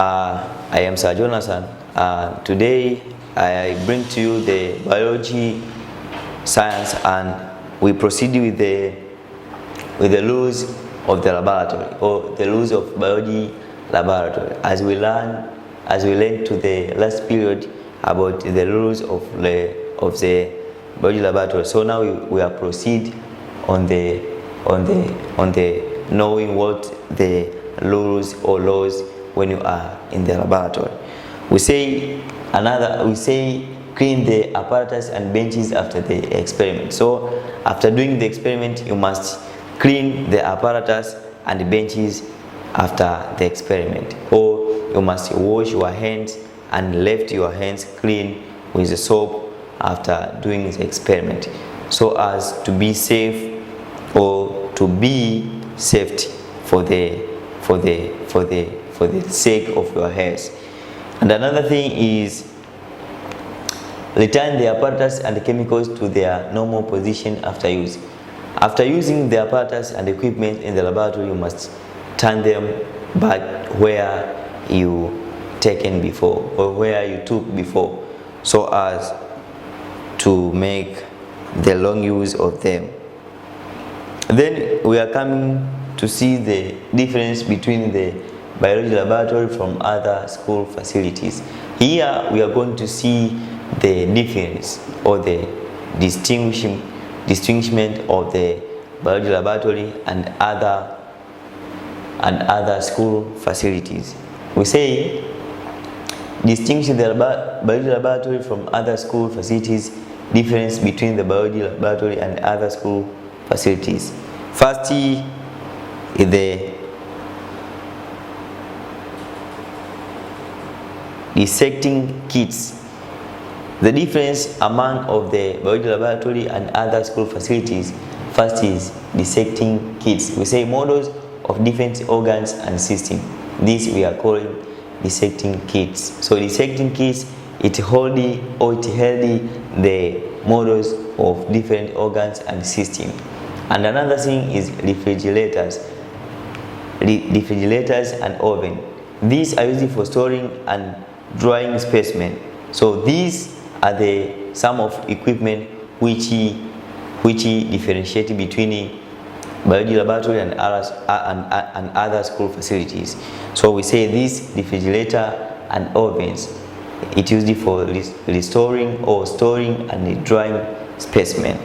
I am Sir Jonathan. Today I bring to you the biology science, and we proceed with the rules of the laboratory, or the rules of biology laboratory, as we learned to the last period about the rules of the biology laboratory. So now we are proceed on the knowing what the rules or laws when you are in the laboratory. We say clean the apparatus and benches after the experiment. So after doing the experiment, you must clean the apparatus and the benches after the experiment, or you must wash your hands and left your hands clean with the soap after doing the experiment, so as to be safe, or to be safety for the sake of your health. And another thing is return the apparatus and the chemicals to their normal position after use. After using the apparatus and equipment in the laboratory, you must turn them back where you taken before, or where you took before, so as to make the long use of them. Then we are coming to see the difference between the biology laboratory from other school facilities. Here we are going to see the difference, or the distinguishment of the biology laboratory and other school facilities. We say distinguishing the biology laboratory from other school facilities. Difference between the biology laboratory and other school facilities. First is the dissecting kits. The difference among of the biology laboratory and other school facilities. First is dissecting kits. We say models of different organs and systems. This we are calling dissecting kits. So dissecting kits, it held the models of different organs and systems. And another thing is refrigerators and oven. These are used for storing and drying specimen. So these are some of equipment which differentiate between biology laboratory and other school facilities. So we say this refrigerator and ovens, it used for restoring or storing and drying specimen.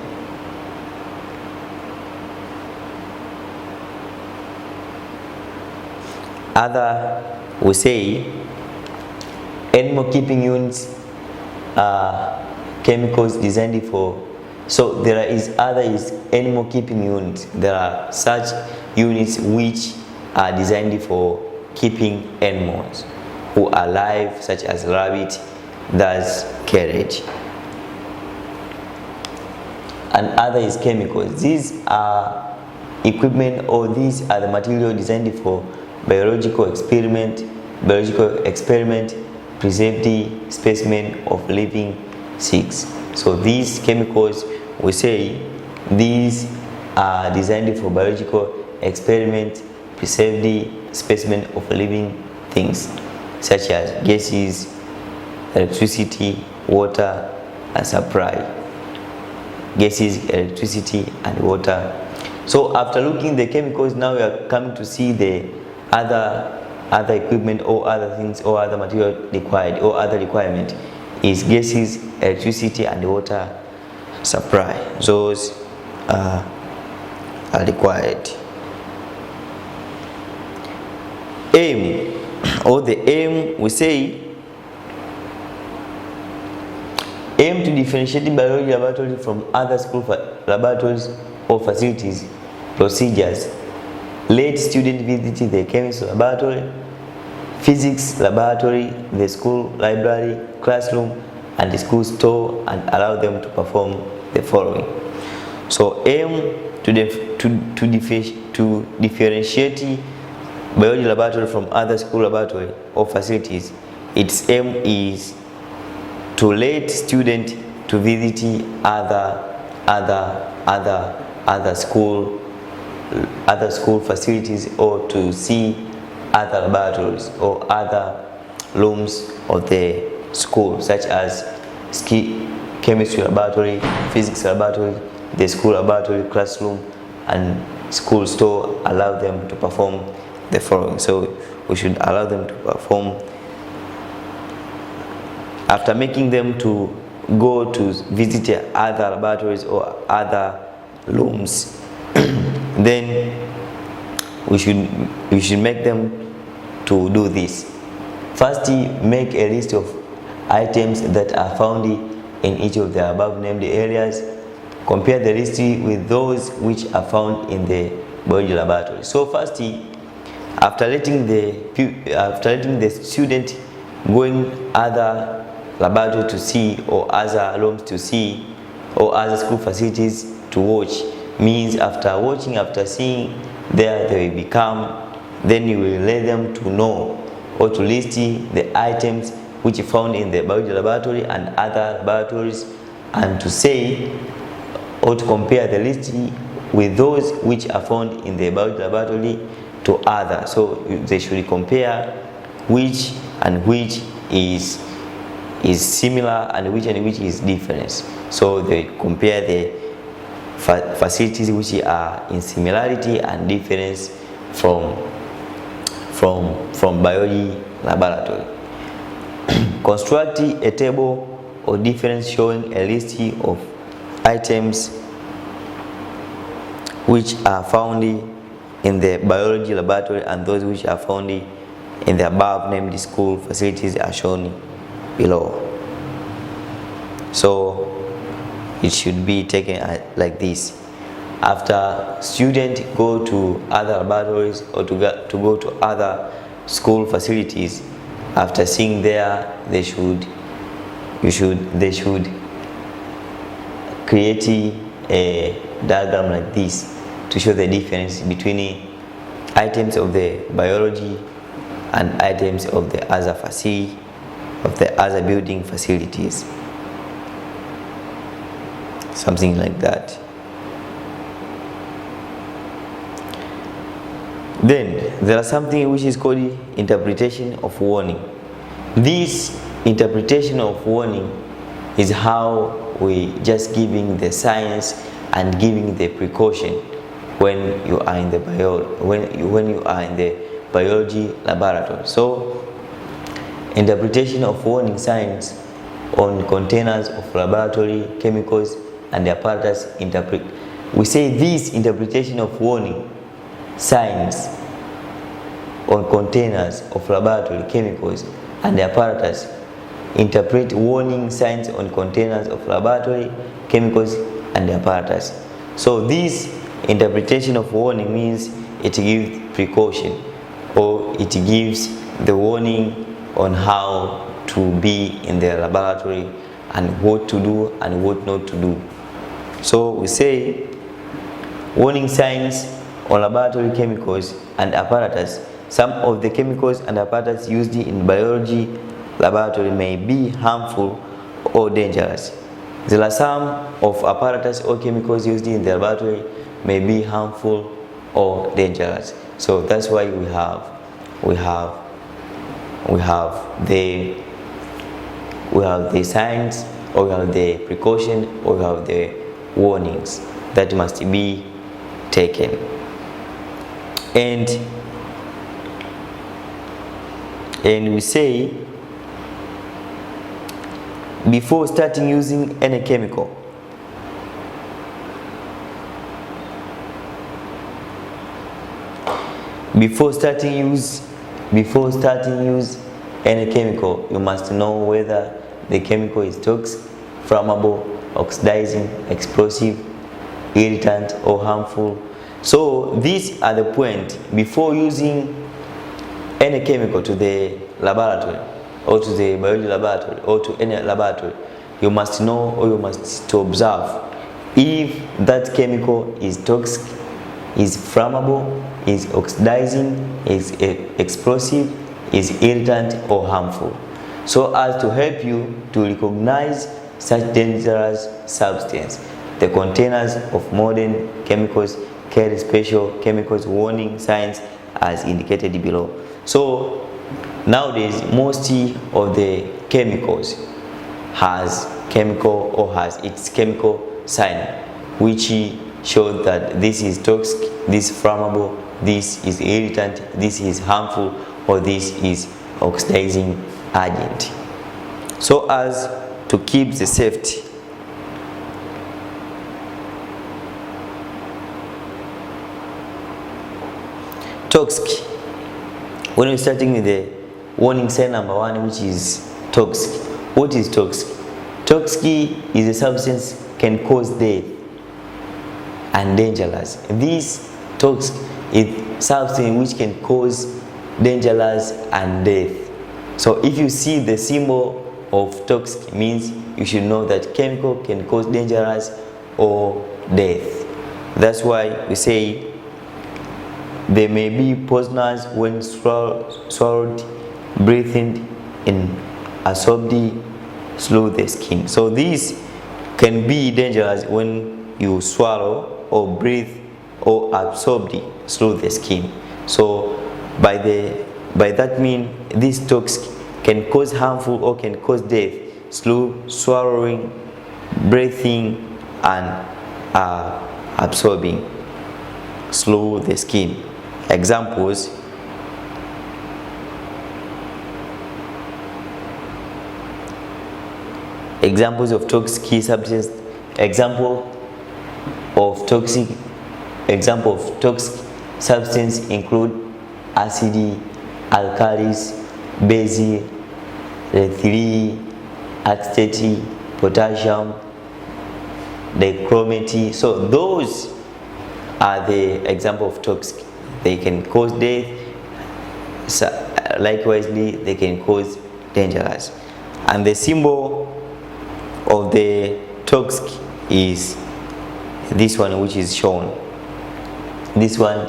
We say animal keeping units are chemicals designed for. So there is animal keeping units. There are such units which are designed for keeping animals who are alive, such as rabbit, that's cage. And other is chemicals. These are equipment, or these are the material designed for biological experiment, preserved specimen of living things. So these chemicals, we say these are designed for biological experiment, preserved specimen of living things, such as gases, electricity, water, and supply. Gases, electricity, and water. So after looking the chemicals, now we are coming to see the other equipment, or other things, or other material required, or other requirement is gases, electricity, and water supply. Those are required. Aim, or the aim, we say aim to differentiate biology laboratory from other school laboratories or facilities. Procedures: let students visit the chemistry laboratory, physics laboratory, the school library, classroom, and the school store, and allow them to perform the following. So aim to differentiate biology laboratory from other school laboratory or facilities. Its aim is to let students to visit other school facilities, or to see other laboratories or other rooms of the school, such as chemistry laboratory, physics laboratory, the school laboratory, classroom, and school store. Allow them to perform the following. So we should allow them to perform, after making them to go to visit other laboratories or other rooms, then we should make them to do this. First, make a list of items that are found in each of the above named areas. Compare the list with those which are found in the biology laboratory. So first, after letting the student going other laboratory to see, or other rooms to see, or other school facilities to watch, means after watching, after seeing there, they will become, then you will let them to know or to list the items which are found in the biology laboratory and other laboratories, and to say or to compare the list with those which are found in the biology laboratory to others. So they should compare which is similar and which is different. So they compare the facilities which are in similarity and difference from biology laboratory. Construct a table or difference showing a list of items which are found in the biology laboratory and those which are found in the above named school facilities are shown below. So it should be taken like this. After students go to other laboratories or to go to other school facilities, after seeing there, they should create a diagram like this to show the difference between items of the biology and items of the other facility, of the other building facilities. Something like that. Then there is something which is called interpretation of warning. This interpretation of warning is how we just giving the science and giving the precaution when you are in the biology laboratory. So interpretation of warning signs on containers of laboratory chemicals and the apparatus interpret. We say this interpretation of warning signs on containers of laboratory chemicals and the apparatus interpret warning signs on containers of laboratory chemicals and the apparatus. So this interpretation of warning means it gives precaution, or it gives the warning on how to be in the laboratory and what to do and what not to do. So we say warning signs on laboratory chemicals and apparatus. Some of the chemicals and apparatus used in biology laboratory may be harmful or dangerous. There are some of apparatus or chemicals used in the laboratory may be harmful or dangerous. So that's why we have the signs, or we have the precaution, or we have the warnings that must be taken. And we say, before starting using any chemical, before starting use any chemical, you must know whether the chemical is toxic, flammable, oxidizing, explosive, irritant, or harmful. So these are the points before using any chemical to the laboratory, or to the biology laboratory, or to any laboratory. You must know, or you must to observe if that chemical is toxic, is flammable, is oxidizing, is explosive, is irritant, or harmful, so as to help you to recognize such dangerous substance. The containers of modern chemicals carry special chemicals warning signs as indicated below. So nowadays most of the chemicals has its chemical sign, which shows that this is toxic, this is flammable, this is irritant, this is harmful, or this is oxidizing agent, so as to keep the safety. Toxic. When we're starting with the warning sign number 1, which is toxic. What is toxic? Toxic is a substance can cause death and dangerous. This toxic is substance which can cause dangerous and death. So if you see the symbol of toxic, means you should know that chemical can cause dangerous or death. That's why we say they may be poisonous when swallowed, breathed in, absorbed through the skin. So these can be dangerous when you swallow or breathe or absorb through the skin. So by that mean this toxic can cause harmful or can cause death through swallowing, breathing, and absorbing through the skin. Examples: of toxic substances. Example of toxic substance include acid, alkalis, base, ethyl, acetate, potassium, dichromate. So those are the example of toxic. They can cause death. Likewise, they can cause dangerous. And the symbol of the toxic is this one, which is shown. This one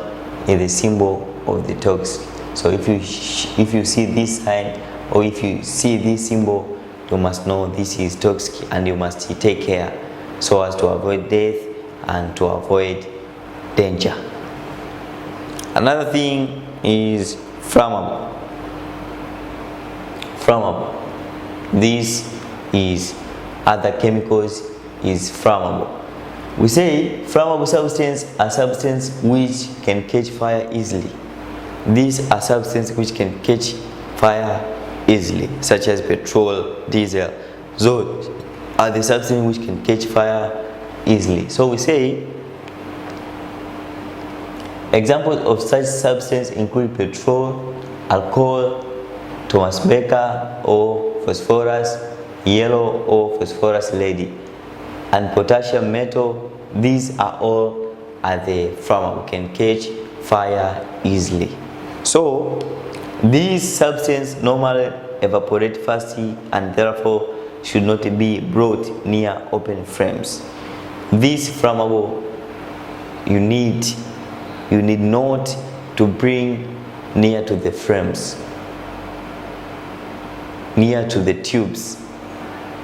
is the symbol of the toxic. So if you see this sign or if you see this symbol, you must know this is toxic and you must take care so as to avoid death and to avoid danger. Another thing is flammable. This is other chemicals is flammable. We say flammable substances are substances which can catch fire easily. These are substances which can catch fire easily, such as petrol, diesel. Those are the substances which can catch fire easily. So we say examples of such substances include petrol, alcohol, Thomas Becker or phosphorus, yellow or phosphorus lady, and potassium metal. These are all the flammable, can catch fire easily. So these substances normally evaporate fast and therefore should not be brought near open flames. This flammable you need not to bring near to the flames, near to the tubes,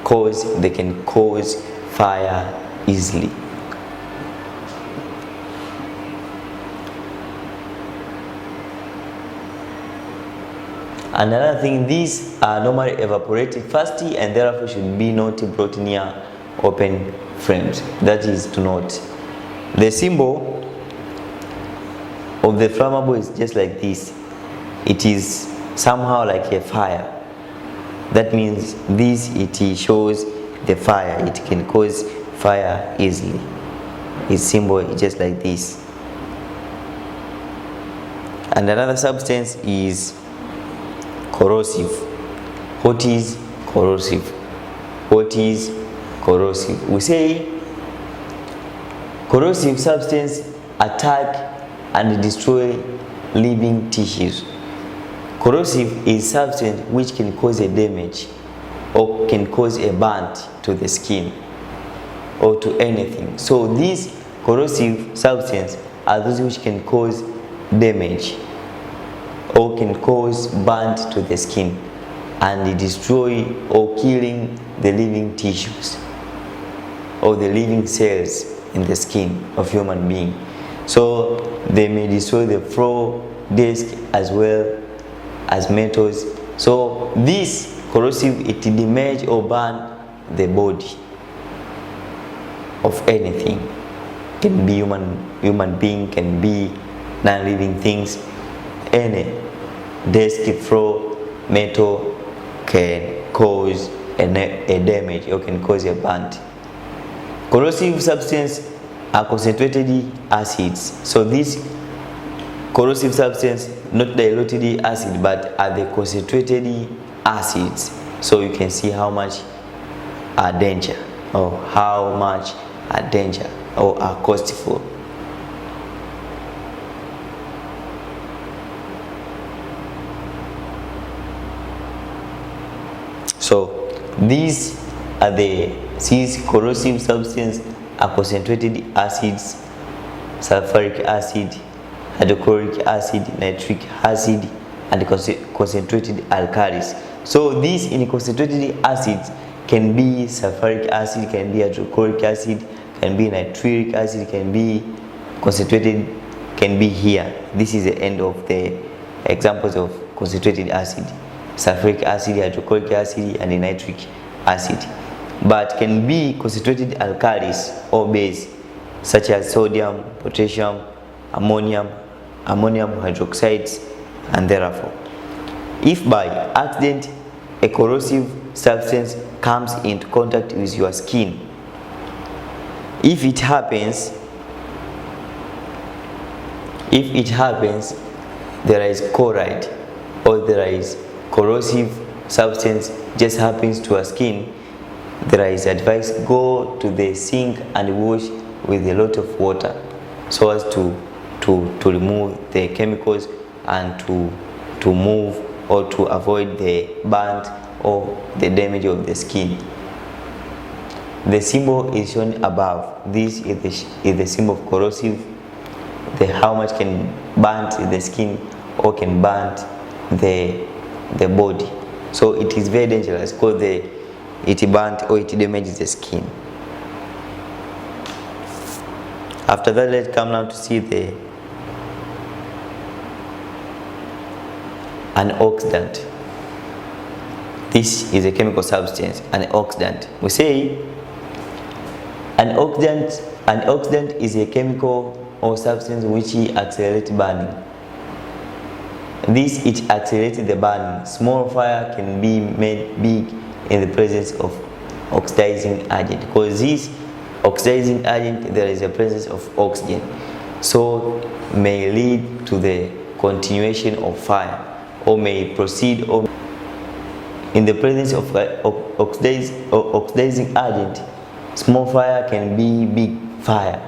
cause they can cause fire easily. Another thing, these are normally evaporated fast and therefore should be not brought near open flames. That is to note. The symbol of the flammable is just like this. It is somehow like a fire. That means it shows the fire. It can cause fire easily. Its symbol is just like this. And another substance is corrosive. What is corrosive? What is corrosive? We say corrosive substance attack and destroy living tissues. Corrosive is substance which can cause a damage or can cause a burn to the skin or to anything. So these corrosive substances are those which can cause damage or can cause burn to the skin and destroy or killing the living tissues or the living cells in the skin of human being. So they may destroy the floor, desk, as well as metals. So this corrosive, it damage or burn the body of anything. Can be human being, can be non-living things. Any desk, floor, metal can cause a damage or can cause a burn. Corrosive substances are concentrated acids. So this corrosive substance, not diluted acid, but are the concentrated acids. So you can see how much are danger, or how much are danger or are costful. So these corrosive substances are concentrated acids, sulfuric acid, hydrochloric acid, nitric acid, and concentrated alkalis. So these in concentrated acids can be sulfuric acid, can be hydrochloric acid, can be nitric acid, can be concentrated, can be here. This is the end of the examples of concentrated acid: sulfuric acid, hydrochloric acid, and nitric acid. But can be concentrated alkalis or base, such as sodium, potassium, ammonium hydroxides, and therefore, if by accident a corrosive substance comes into contact with your skin, if it happens, there is chloride or there is corrosive substance just happens to our skin, there is advice: go to the sink and wash with a lot of water, so as to remove the chemicals and to move or to avoid the burn or the damage of the skin. The symbol is shown above. This is the symbol of corrosive. How much can burn the skin or can burn the body. So it is very dangerous because it burns or it damages the skin. After that, let's come now to see the antioxidant. This is a chemical substance, antioxidant. We say antioxidant is a chemical or substance which accelerates burning. It accelerates the burning. Small fire can be made big in the presence of oxidizing agent. Because this oxidizing agent, there is a presence of oxygen, so may lead to the continuation of fire, or may proceed or in the presence of oxidizing agent. Small fire can be big fire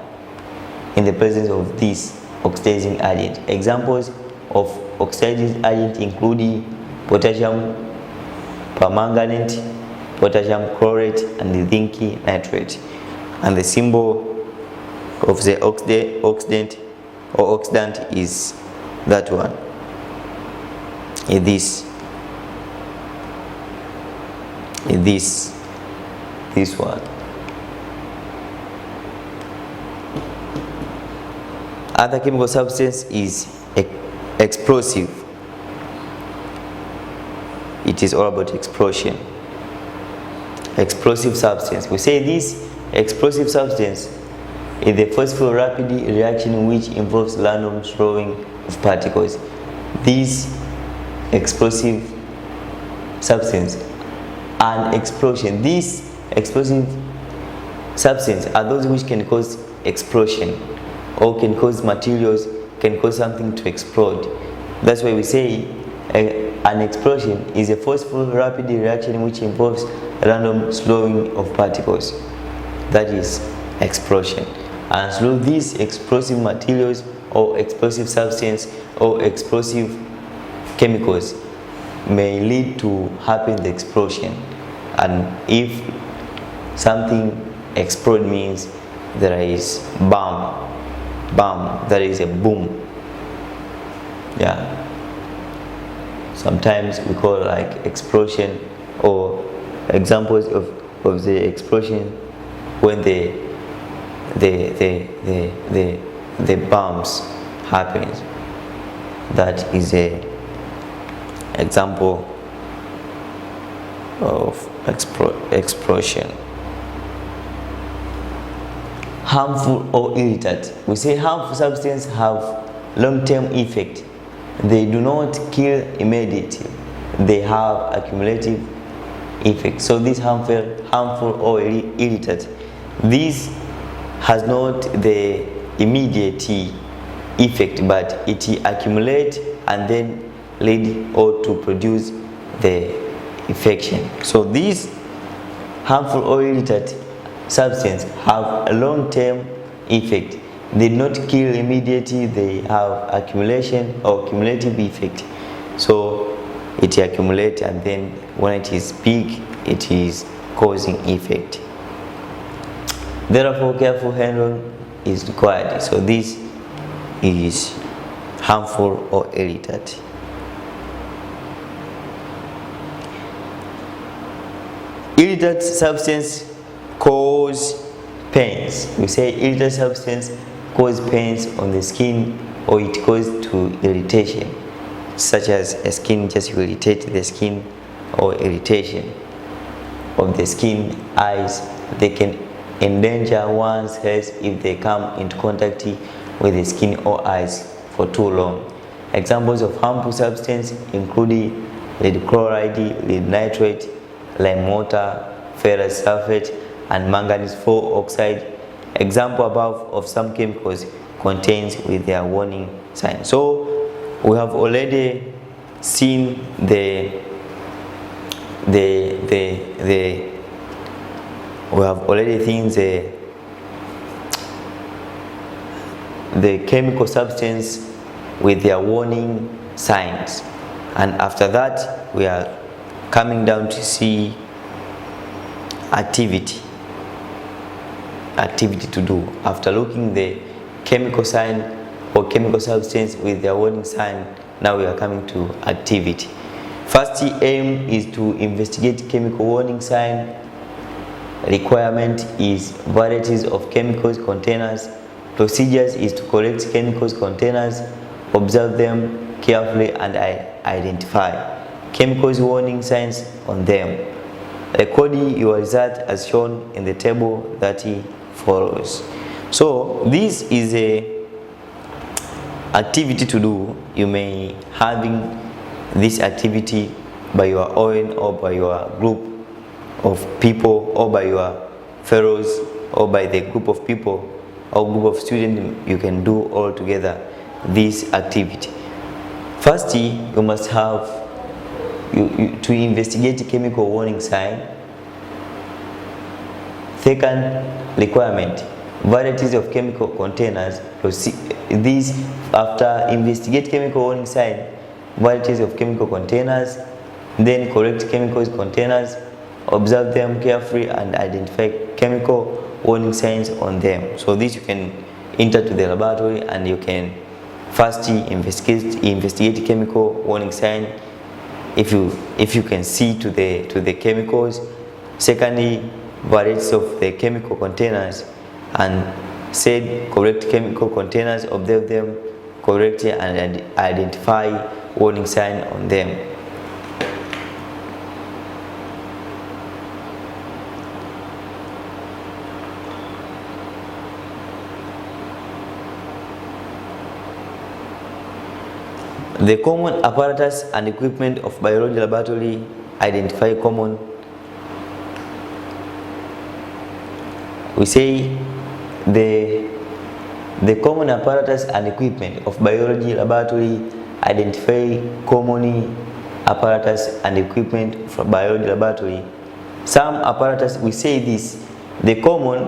in the presence of this oxidizing agent. Examples of oxidizing agent include potassium permanganate, potassium chlorate, and zinc nitrate. And the symbol of the oxidant or oxidant is that one. This one. Other chemical substance is explosive. It is all about explosion. Explosive substance. We say this explosive substance is the forceful rapid reaction which involves random throwing of particles. These explosive substance and explosion. These explosive substance are those which can cause explosion or can cause materials, can cause something to explode. That's why we say an explosion is a forceful rapid reaction which involves random throwing of particles. That is explosion. And through these explosive materials or explosive substance or explosive chemicals may lead to happen the explosion. And if something explode means there is bomb, there is a boom. Yeah, sometimes we call like explosion, or examples of the explosion when the bombs happens. That is Example of explosion. Harmful or irritant. We say harmful substances have long-term effect. They do not kill immediately. They have accumulative effect. So this harmful or irritant, this has not the immediate effect, but it accumulates and then lead or to produce the infection. So these harmful or irritant substances have a long-term effect. They do not kill immediately. They have accumulation or cumulative effect. So it accumulates, and then when it is big, it is causing effect. Therefore, careful handling is required. So this is harmful or irritant. Irritant substance cause pains. We say irritant substance cause pains on the skin, or it causes to irritation, such as a skin just irritate the skin, or irritation of the skin, eyes. They can endanger one's health if they come into contact with the skin or eyes for too long. Examples of harmful substances include lead chloride, lead nitrate, lime water, ferrous sulfate, and manganese 4 oxide. Example above of some chemicals contains with their warning sign. So we have already seen we have already seen the chemical substance with their warning signs, and after that we are coming down to see activity to do. After looking the chemical sign or chemical substance with their warning sign, now we are coming to activity. First aim is to investigate chemical warning sign. Requirement is varieties of chemicals containers. Procedures is to collect chemicals containers, observe them carefully, and identify chemicals warning signs on them. Record your result as shown in the table that follows. So this is a activity to do. You may having this activity by your own, or by your group of people, or by your fellows, or by the group of people or group of students. You can do all together this activity. First, you must have to investigate chemical warning sign. Second requirement, varieties of chemical containers. This, after investigate chemical warning sign, varieties of chemical containers, then collect chemicals containers, observe them carefully, and identify chemical warning signs on them. So this you can enter to the laboratory and you can first investigate chemical warning sign if you can see to the chemicals. Secondly, varieties of the chemical containers, and said correct chemical containers, observe them correctly, and identify warning sign on them. The common apparatus and equipment of biology laboratory. Identify common. We say the common apparatus and equipment of biology laboratory. Identify common apparatus and equipment for biology laboratory. Some apparatus, we say this, the common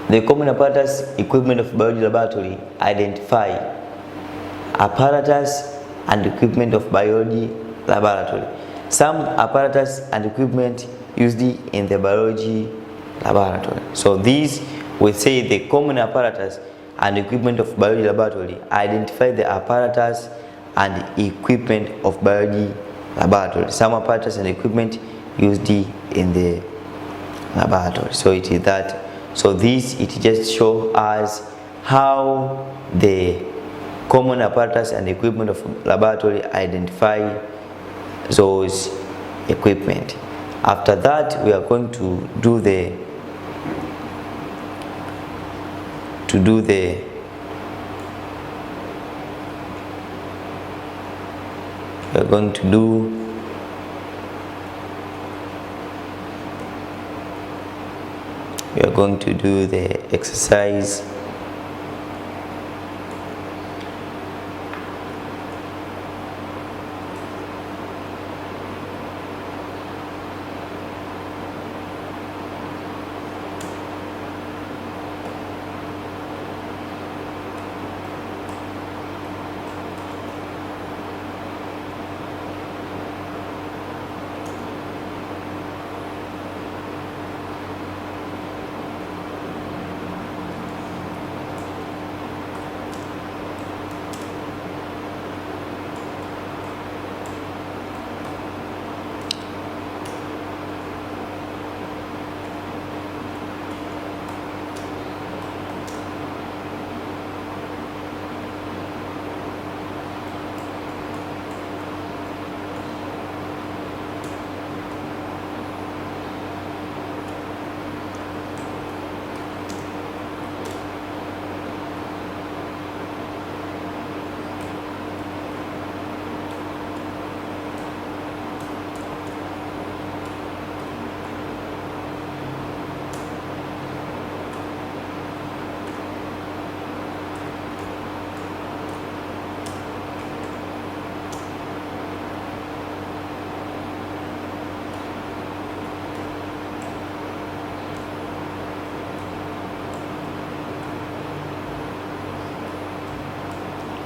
apparatus equipment of biology laboratory. Identify apparatus and equipment of biology laboratory. Some apparatus and equipment used in the biology laboratory. So these, we say the common apparatus and equipment of biology laboratory. Identify the apparatus and equipment of biology laboratory. Some apparatus and equipment used in the laboratory. So it is that. So this, it just shows us how the common apparatus and equipment of laboratory, identify those equipment. After that, we are going to do the we are going to do the exercise.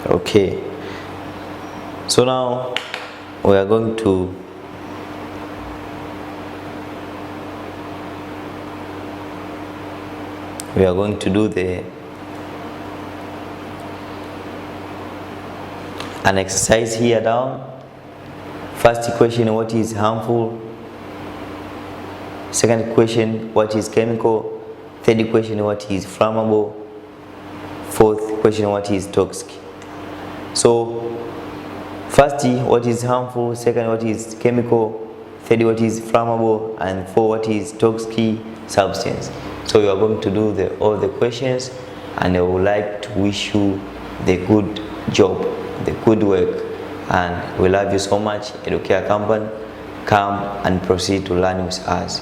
Okay, so now we are going to do an exercise here down. First question, what is harmful? Second question, what is chemical? Third question, what is flammable? Fourth question, what is toxic? So first, what is harmful? Second, what is chemical? Third, what is flammable? And fourth, what is toxic substance? So you are going to do all the questions, and I would like to wish you the good job, the good work, and we love you so much. Edukea Company, come and proceed to learn with us.